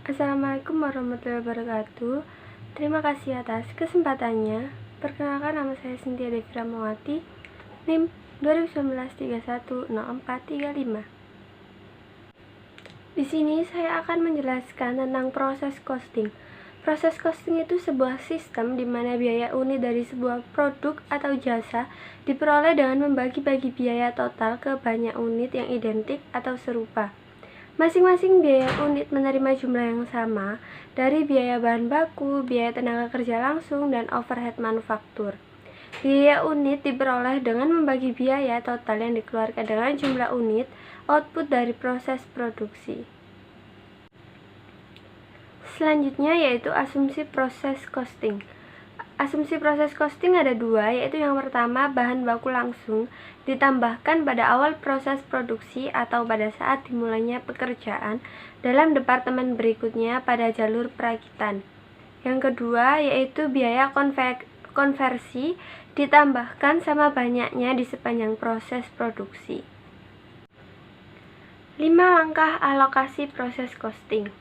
Assalamualaikum warahmatullahi wabarakatuh. Terima kasih atas kesempatannya. Perkenalkan, nama saya Cynthia Devi Ramawati, NIM 2019 310435. Di sini saya akan menjelaskan tentang proses costing. Proses costing itu sebuah sistem di mana biaya unit dari sebuah produk atau jasa diperoleh dengan membagi-bagi biaya total ke banyak unit yang identik atau serupa. Masing-masing biaya unit menerima jumlah yang sama dari biaya bahan baku, biaya tenaga kerja langsung, dan overhead manufaktur. Biaya unit diperoleh dengan membagi biaya total yang dikeluarkan dengan jumlah unit output dari proses produksi. Selanjutnya yaitu asumsi proses costing. Asumsi proses costing ada dua, yaitu yang pertama, bahan baku langsung ditambahkan pada awal proses produksi atau pada saat dimulainya pekerjaan dalam departemen berikutnya pada jalur perakitan. Yang kedua yaitu biaya konversi ditambahkan sama banyaknya di sepanjang proses produksi. 5 langkah alokasi proses costing.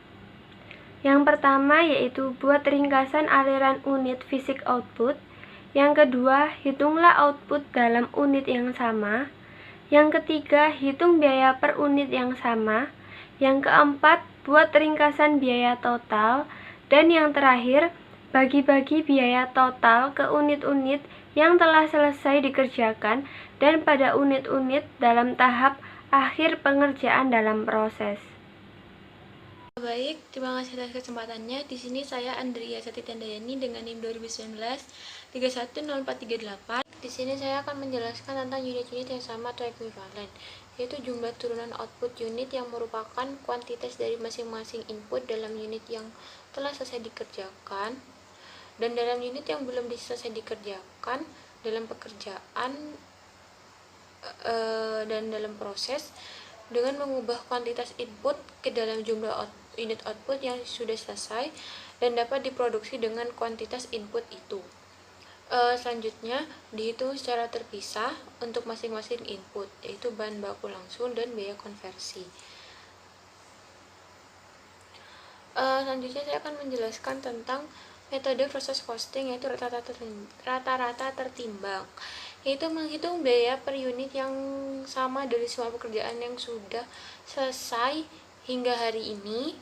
Yang pertama yaitu buat ringkasan aliran unit fisik output. Yang kedua, hitunglah output dalam unit yang sama. Yang ketiga, hitung biaya per unit yang sama. Yang keempat, buat ringkasan biaya total. Dan yang terakhir, bagi-bagi biaya total ke unit-unit yang telah selesai dikerjakan dan pada unit-unit dalam tahap akhir pengerjaan dalam proses. Baik, terima kasih atas kesempatannya. Di sini saya Andrea Satitandayani dengan NIM 2019 310438. Di sini saya akan menjelaskan tentang unit-unit yang sama atau ekuivalen, yaitu jumlah turunan output unit yang merupakan kuantitas dari masing-masing input dalam unit yang telah selesai dikerjakan dan dalam unit yang belum selesai dikerjakan dalam pekerjaan dan dalam proses dengan mengubah kuantitas input ke dalam jumlah unit output yang sudah selesai dan dapat diproduksi dengan kuantitas input itu. Selanjutnya dihitung secara terpisah untuk masing-masing input, yaitu bahan baku langsung dan biaya konversi. Selanjutnya saya akan menjelaskan tentang metode proses costing, yaitu rata-rata tertimbang, yaitu menghitung biaya per unit yang sama dari semua pekerjaan yang sudah selesai hingga hari ini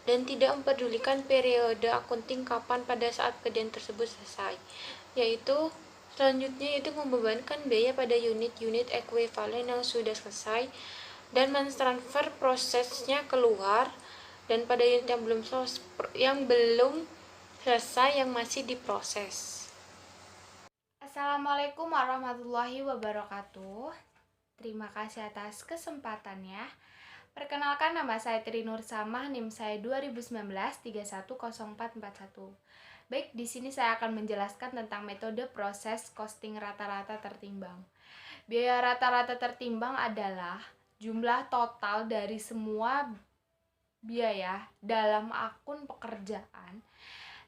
dan tidak mempedulikan periode akunting kapan pada saat pekerjaan tersebut selesai. Selanjutnya yaitu membebankan biaya pada unit-unit ekuivalen yang sudah selesai dan mentransfer prosesnya keluar, dan pada unit yang belum selesai yang masih diproses. Assalamualaikum warahmatullahi wabarakatuh. Terima kasih atas kesempatannya. Perkenalkan, nama saya Tri Nur Samah, NIM saya 2019 310441. Baik, di sini saya akan menjelaskan tentang metode proses costing rata-rata tertimbang. Biaya rata-rata tertimbang adalah jumlah total dari semua biaya dalam akun pekerjaan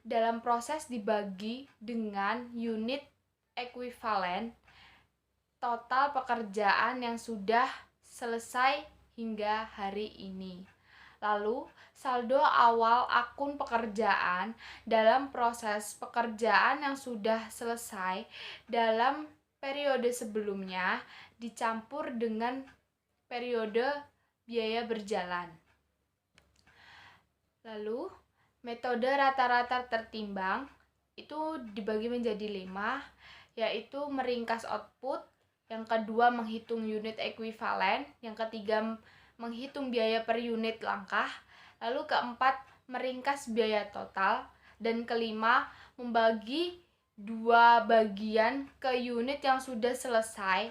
dalam proses dibagi dengan unit ekuivalen total pekerjaan yang sudah selesai hingga hari ini. Lalu, saldo awal akun pekerjaan dalam proses pekerjaan yang sudah selesai dalam periode sebelumnya dicampur dengan periode biaya berjalan. Lalu, metode rata-rata tertimbang itu dibagi menjadi 5, yaitu meringkas output, yang kedua menghitung unit ekuivalen, yang ketiga menghitung biaya per unit langkah, lalu keempat meringkas biaya total, dan kelima membagi dua bagian ke unit yang sudah selesai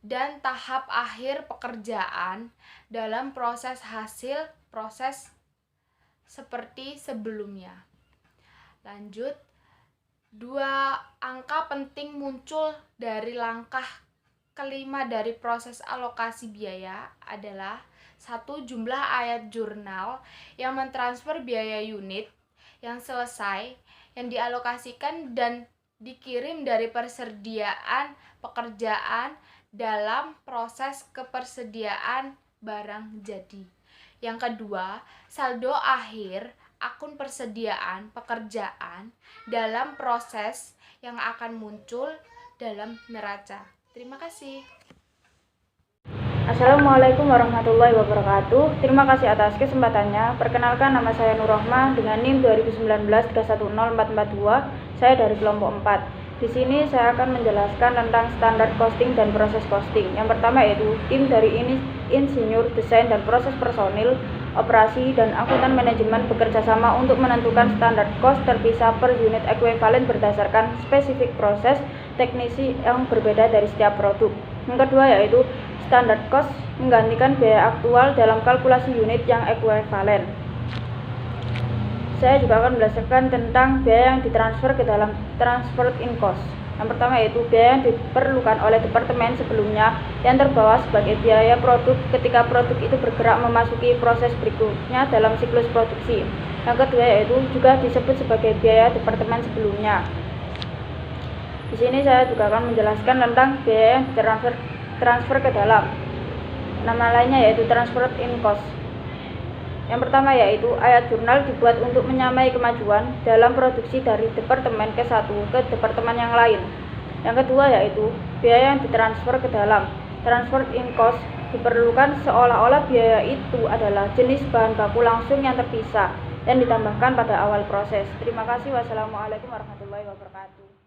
dan tahap akhir pekerjaan dalam proses hasil proses seperti sebelumnya. Lanjut, 2 angka penting muncul dari langkah kelima dari proses alokasi biaya adalah 1. Jumlah ayat jurnal yang mentransfer biaya unit yang selesai yang dialokasikan dan dikirim dari persediaan pekerjaan dalam proses kepersediaan barang jadi. Yang kedua, saldo akhir akun persediaan pekerjaan dalam proses yang akan muncul dalam neraca. Terima kasih. Assalamualaikum warahmatullahi wabarakatuh. Terima kasih atas kesempatannya. Perkenalkan, nama saya Nur Rohmah dengan NIM 2019-310442. Saya dari kelompok 4. Di sini saya akan menjelaskan tentang standar costing dan proses costing. Yang pertama yaitu tim dari insinyur, desain dan proses personil, operasi dan akuntan manajemen bekerja sama untuk menentukan standar cost terpisah per unit ekuivalen berdasarkan spesifik proses teknisi yang berbeda dari setiap produk. Yang kedua yaitu standard cost menggantikan biaya aktual dalam kalkulasi unit yang ekuivalen. Saya juga akan menjelaskan tentang biaya yang ditransfer ke dalam transferred in cost. Yang pertama yaitu biaya yang diperlukan oleh departemen sebelumnya yang terbawa sebagai biaya produk ketika produk itu bergerak memasuki proses berikutnya dalam siklus produksi. Yang kedua yaitu juga disebut sebagai biaya departemen sebelumnya. Di sini saya juga akan menjelaskan tentang biaya yang transfer ke dalam. Nama lainnya yaitu transferred in cost. Yang pertama yaitu ayat jurnal dibuat untuk menyamai kemajuan dalam produksi dari departemen ke satu ke departemen yang lain. Yang kedua yaitu biaya yang ditransfer ke dalam. Transferred in cost diperlukan seolah-olah biaya itu adalah jenis bahan baku langsung yang terpisah dan ditambahkan pada awal proses. Terima kasih. Wassalamualaikum warahmatullahi wabarakatuh.